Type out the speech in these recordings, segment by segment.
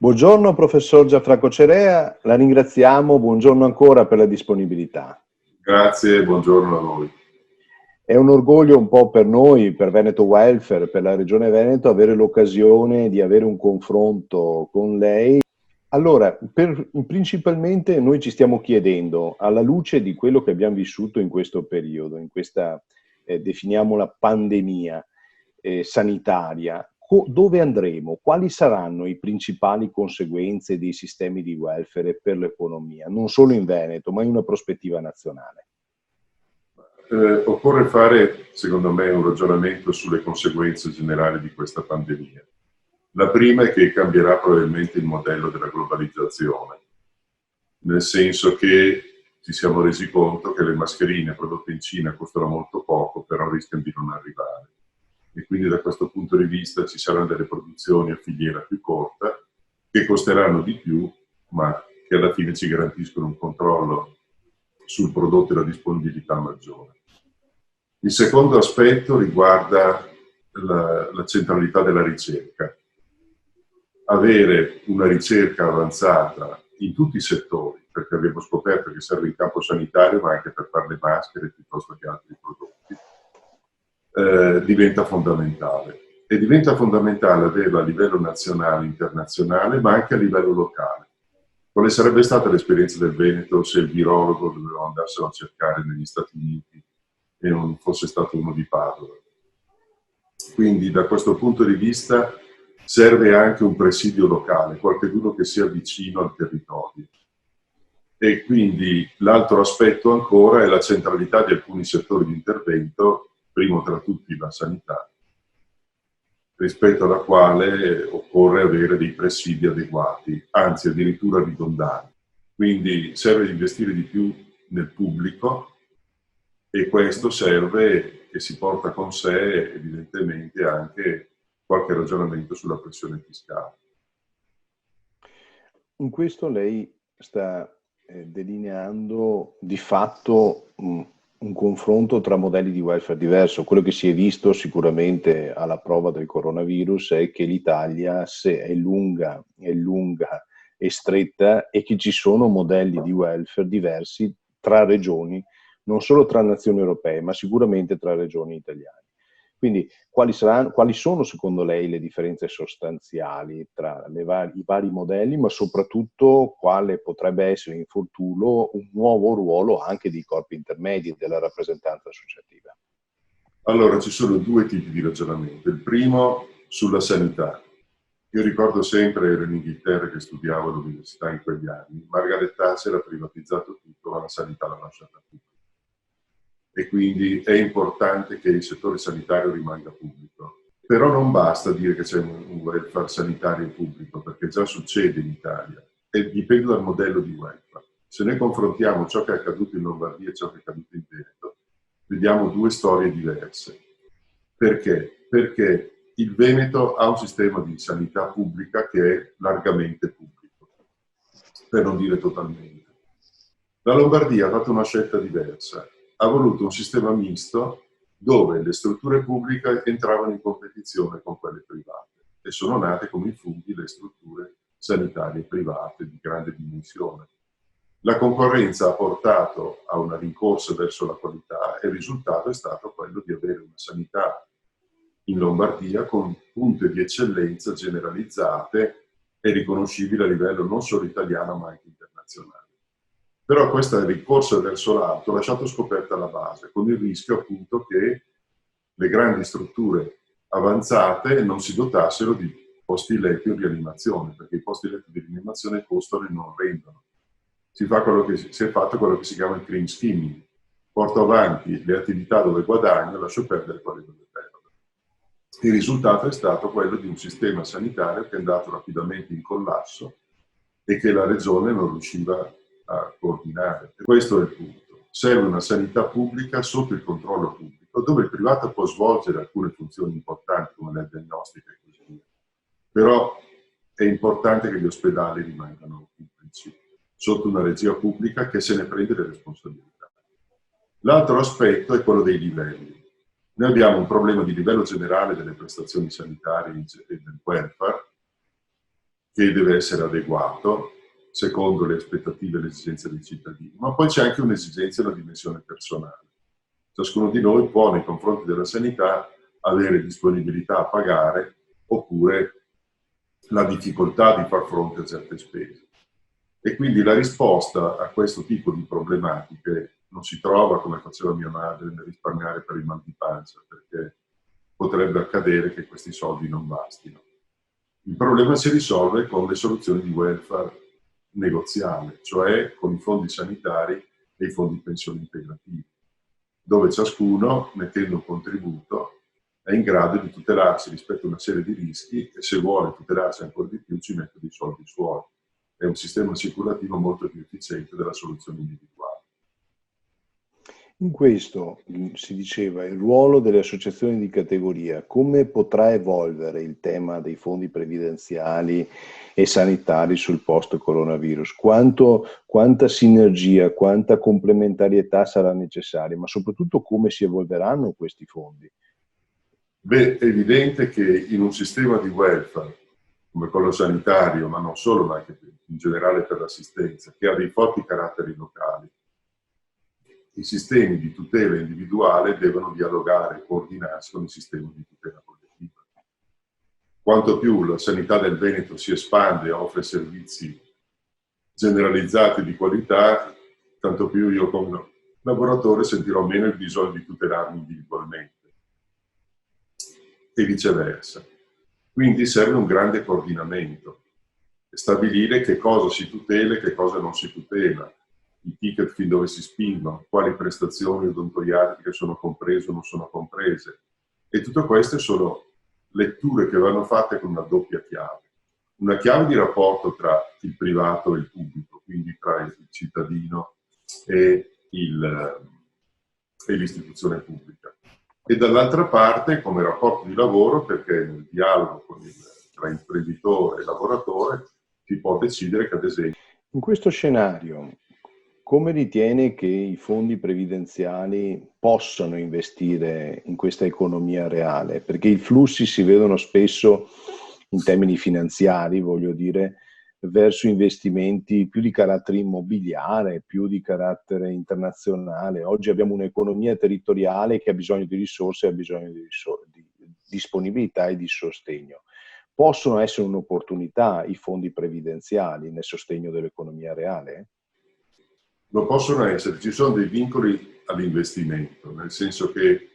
Buongiorno professor Gianfranco Cerea, la ringraziamo, buongiorno ancora per la disponibilità. Grazie, buongiorno a voi. È un orgoglio un po' per noi, per Veneto Welfare, per la Regione Veneto, avere l'occasione di avere un confronto con lei. Allora, principalmente noi ci stiamo chiedendo, alla luce di quello che abbiamo vissuto in questo periodo, in questa, definiamola pandemia sanitaria, dove andremo? Quali saranno i principali conseguenze dei sistemi di welfare per l'economia, non solo in Veneto, ma in una prospettiva nazionale? Occorre fare, secondo me, un ragionamento sulle conseguenze generali di questa pandemia. La prima è che cambierà probabilmente il modello della globalizzazione, nel senso che ci siamo resi conto che le mascherine prodotte in Cina costano molto poco, però rischiano di non arrivare. E quindi da questo punto di vista ci saranno delle produzioni a filiera più corta, che costeranno di più, ma che alla fine ci garantiscono un controllo sul prodotto e la disponibilità maggiore. Il secondo aspetto riguarda la centralità della ricerca. Avere una ricerca avanzata in tutti i settori, perché abbiamo scoperto che serve in campo sanitario, ma anche per fare le maschere piuttosto che altri prodotti, diventa fondamentale. E diventa fondamentale averla a livello nazionale, internazionale, ma anche a livello locale. Quale sarebbe stata l'esperienza del Veneto se il virologo doveva andarselo a cercare negli Stati Uniti e non fosse stato uno di Padova? Quindi da questo punto di vista serve anche un presidio locale, qualcuno che sia vicino al territorio. E quindi l'altro aspetto ancora è la centralità di alcuni settori di intervento, primo tra tutti la sanità, rispetto alla quale occorre avere dei presidi adeguati, anzi addirittura ridondanti. Quindi serve investire di più nel pubblico e questo serve che si porta con sé evidentemente anche qualche ragionamento sulla pressione fiscale. In questo lei sta delineando di fatto un confronto tra modelli di welfare diverso. Quello che si è visto sicuramente alla prova del coronavirus è che l'Italia è lunga e stretta e che ci sono modelli di welfare diversi tra regioni, non solo tra nazioni europee, ma sicuramente tra regioni italiane. Quindi quali sono secondo lei le differenze sostanziali tra i vari modelli, ma soprattutto quale potrebbe essere in futuro un nuovo ruolo anche dei corpi intermedi della rappresentanza associativa? Allora, ci sono due tipi di ragionamento. Il primo sulla sanità. Io ricordo sempre, ero in Inghilterra che studiavo all'università in quegli anni, Margaret Thatcher ha privatizzato tutto, ma la sanità l'ha lasciata pubblica. E quindi è importante che il settore sanitario rimanga pubblico. Però non basta dire che c'è un welfare sanitario pubblico, perché già succede in Italia e dipende dal modello di welfare. Se noi confrontiamo ciò che è accaduto in Lombardia e ciò che è accaduto in Veneto, vediamo due storie diverse. Perché? Perché il Veneto ha un sistema di sanità pubblica che è largamente pubblico, per non dire totalmente. La Lombardia ha fatto una scelta diversa, ha voluto un sistema misto dove le strutture pubbliche entravano in competizione con quelle private e sono nate come i funghi le strutture sanitarie private di grande dimensione. La concorrenza ha portato a una rincorsa verso la qualità e il risultato è stato quello di avere una sanità in Lombardia con punte di eccellenza generalizzate e riconoscibili a livello non solo italiano ma anche internazionale. Però questa ricorsa verso l'alto ha lasciato scoperta la base, con il rischio appunto che le grandi strutture avanzate non si dotassero di posti letti o rianimazione, perché i posti letti di rianimazione costano e non rendono. Si è fatto quello che si chiama il cream skimming. Porto avanti le attività dove guadagno e lascio perdere quelle dove perdo. Il risultato è stato quello di un sistema sanitario che è andato rapidamente in collasso e che la regione non riusciva a coordinare. E questo è il punto. Serve una sanità pubblica sotto il controllo pubblico, dove il privato può svolgere alcune funzioni importanti come la diagnostica e così via. Però è importante che gli ospedali rimangano pubblici, sotto una regia pubblica che se ne prende le responsabilità. L'altro aspetto è quello dei livelli. Noi abbiamo un problema di livello generale delle prestazioni sanitarie e del welfare, che deve essere adeguato secondo le aspettative e le esigenze dei cittadini, ma poi c'è anche un'esigenza e una dimensione personale. Ciascuno di noi può, nei confronti della sanità, avere disponibilità a pagare oppure la difficoltà di far fronte a certe spese. E quindi la risposta a questo tipo di problematiche non si trova, come faceva mia madre, nel risparmiare per il mal di pancia, perché potrebbe accadere che questi soldi non bastino. Il problema si risolve con le soluzioni di welfare negoziale, cioè con i fondi sanitari e i fondi pensione integrativi, dove ciascuno, mettendo un contributo, è in grado di tutelarsi rispetto a una serie di rischi e se vuole tutelarsi ancora di più ci mette dei soldi suoi. È un sistema assicurativo molto più efficiente della soluzione individuale. In questo si diceva il ruolo delle associazioni di categoria, come potrà evolvere il tema dei fondi previdenziali e sanitari sul post-coronavirus? Quanta sinergia, quanta complementarietà sarà necessaria, ma soprattutto come si evolveranno questi fondi? Beh, è evidente che in un sistema di welfare come quello sanitario, ma non solo, ma anche in generale per l'assistenza, che ha dei forti caratteri locali, i sistemi di tutela individuale devono dialogare e coordinarsi con i sistemi di tutela collettiva. Quanto più la sanità del Veneto si espande e offre servizi generalizzati di qualità, tanto più io come lavoratore sentirò meno il bisogno di tutelarmi individualmente e viceversa. Quindi serve un grande coordinamento, stabilire che cosa si tutela e che cosa non si tutela, i ticket fin dove si spingono, quali prestazioni odontoiatriche sono comprese o non sono comprese. E tutto questo sono letture che vanno fatte con una doppia chiave. Una chiave di rapporto tra il privato e il pubblico, quindi tra il cittadino e l'istituzione pubblica. E dall'altra parte come rapporto di lavoro, perché nel dialogo tra imprenditore e lavoratore si può decidere che ad esempio... In questo scenario, come ritiene che i fondi previdenziali possano investire in questa economia reale? Perché i flussi si vedono spesso in termini finanziari, voglio dire, verso investimenti più di carattere immobiliare, più di carattere internazionale. Oggi abbiamo un'economia territoriale che ha bisogno di risorse, ha bisogno di disponibilità e di sostegno. Possono essere un'opportunità i fondi previdenziali nel sostegno dell'economia reale? Lo possono essere, ci sono dei vincoli all'investimento, nel senso che,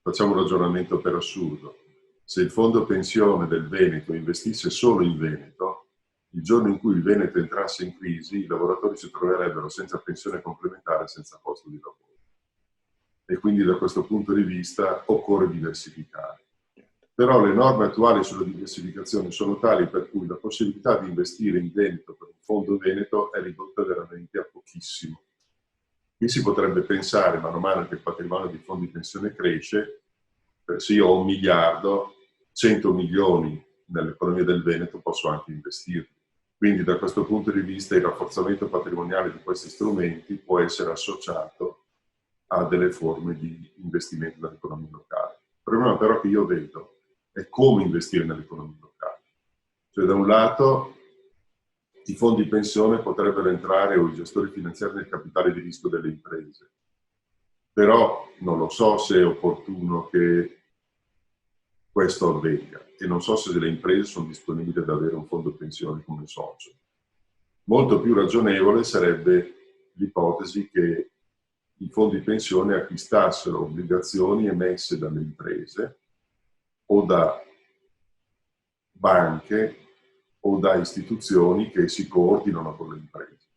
facciamo un ragionamento per assurdo, se il fondo pensione del Veneto investisse solo in Veneto, il giorno in cui il Veneto entrasse in crisi, i lavoratori si troverebbero senza pensione complementare e senza posto di lavoro. E quindi da questo punto di vista occorre diversificare. Però le norme attuali sulla diversificazione sono tali per cui la possibilità di investire in Veneto per un fondo Veneto è ridotta veramente a pochissimo. Qui si potrebbe pensare, man mano che il patrimonio di fondi pensione cresce, se io ho 1 miliardo, 100 milioni nell'economia del Veneto posso anche investirli. Quindi da questo punto di vista il rafforzamento patrimoniale di questi strumenti può essere associato a delle forme di investimento nell'economia locale. Il problema però che io vedo è come investire nell'economia locale. Cioè da un lato i fondi pensione potrebbero entrare o i gestori finanziari nel capitale di rischio delle imprese, però non lo so se è opportuno che questo avvenga e non so se le imprese sono disponibili ad avere un fondo pensione come socio. Molto più ragionevole sarebbe l'ipotesi che i fondi pensione acquistassero obbligazioni emesse dalle imprese o da banche o da istituzioni che si coordinano con le imprese.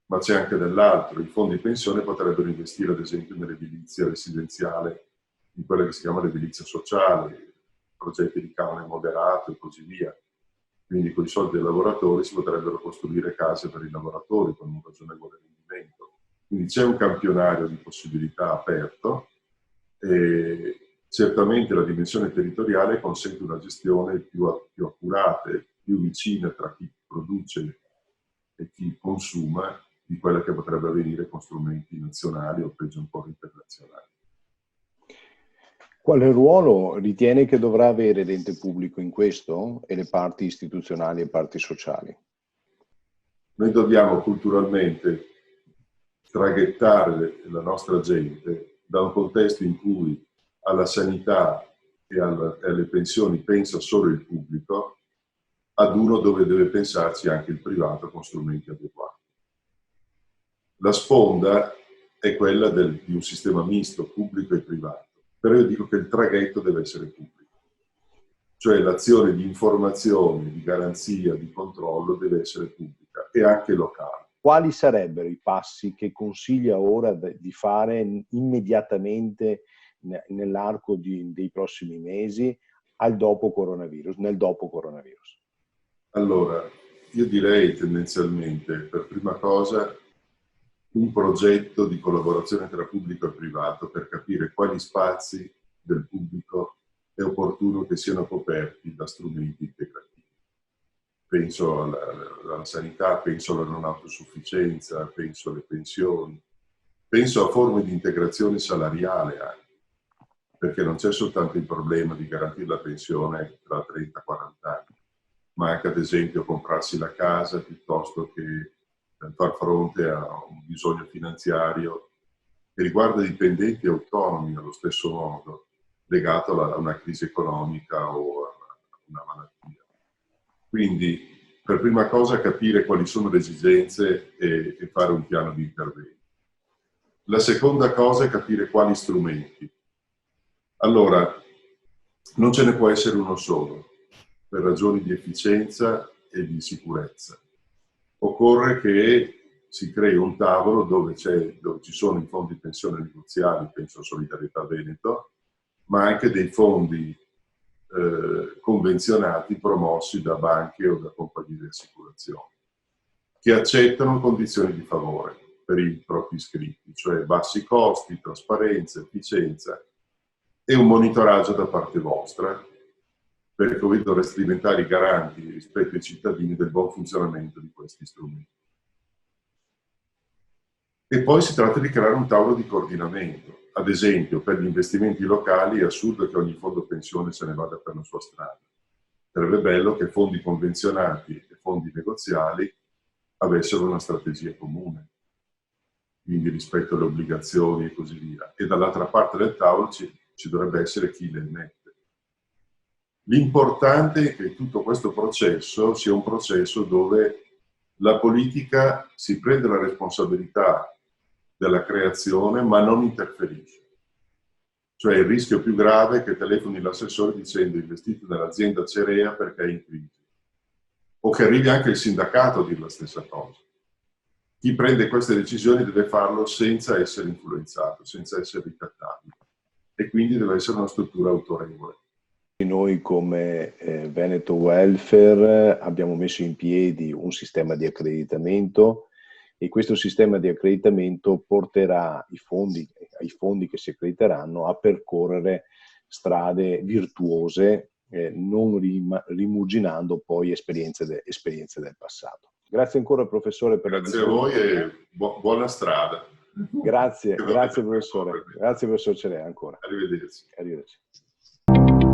Ma c'è anche dell'altro, i fondi pensione potrebbero investire ad esempio nell'edilizia residenziale, in quella che si chiama l'edilizia sociale, progetti di canone moderato e così via. Quindi con i soldi dei lavoratori si potrebbero costruire case per i lavoratori con un ragionevole rendimento. Quindi c'è un campionario di possibilità aperto e certamente la dimensione territoriale consente una gestione più accurata e più vicina tra chi produce e chi consuma di quella che potrebbe avvenire con strumenti nazionali o peggio ancora internazionali. Quale ruolo ritiene che dovrà avere l'ente pubblico in questo e le parti istituzionali e parti sociali? Noi dobbiamo culturalmente traghettare la nostra gente da un contesto in cui alla sanità e alle pensioni pensa solo il pubblico, ad uno dove deve pensarci anche il privato con strumenti adeguati. La sponda è quella di un sistema misto, pubblico e privato, però io dico che il traghetto deve essere pubblico, cioè l'azione di informazione, di garanzia, di controllo deve essere pubblica e anche locale. Quali sarebbero i passi che consiglia ora di fare immediatamente nell'arco dei prossimi mesi nel dopo coronavirus? Allora, io direi tendenzialmente, per prima cosa, un progetto di collaborazione tra pubblico e privato per capire quali spazi del pubblico è opportuno che siano coperti da strumenti integrativi. Penso alla sanità, penso alla non autosufficienza, penso alle pensioni, penso a forme di integrazione salariale anche, perché non c'è soltanto il problema di garantire la pensione tra 30 e 40 anni, ma anche ad esempio comprarsi la casa piuttosto che far fronte a un bisogno finanziario che riguarda dipendenti e autonomi allo stesso modo, legato a una crisi economica o a una malattia. Quindi, per prima cosa, capire quali sono le esigenze e fare un piano di intervento. La seconda cosa è capire quali strumenti. Allora, non ce ne può essere uno solo, per ragioni di efficienza e di sicurezza. Occorre che si crei un tavolo dove ci sono i fondi di pensione negoziali, penso a Solidarietà Veneto, ma anche dei fondi convenzionati promossi da banche o da compagnie di assicurazione, che accettano condizioni di favore per i propri iscritti, cioè bassi costi, trasparenza, efficienza e un monitoraggio da parte vostra, perché voi dovreste diventare i garanti rispetto ai cittadini del buon funzionamento di questi strumenti. E poi si tratta di creare un tavolo di coordinamento. Ad esempio, per gli investimenti locali è assurdo che ogni fondo pensione se ne vada per la sua strada. Sarebbe bello che fondi convenzionati e fondi negoziali avessero una strategia comune, quindi rispetto alle obbligazioni e così via. E dall'altra parte del tavolo ci dovrebbe essere chi le emette. L'importante è che tutto questo processo sia un processo dove la politica si prende la responsabilità della creazione ma non interferisce. Cioè il rischio più grave è che telefoni l'assessore dicendo investite nell'azienda Cerea perché è in crisi. O che arrivi anche il sindacato a dire la stessa cosa. Chi prende queste decisioni deve farlo senza essere influenzato, senza essere ricattabile. E quindi deve essere una struttura autorevole. Noi come Veneto Welfare abbiamo messo in piedi un sistema di accreditamento e questo sistema di accreditamento porterà ai fondi che si accrediteranno a percorrere strade virtuose, non rimuginando poi esperienze del passato. Grazie ancora professore per la disponibilità. Grazie a voi e buona strada. Grazie professore. Grazie professor Cerea ancora. Arrivederci. Arrivederci.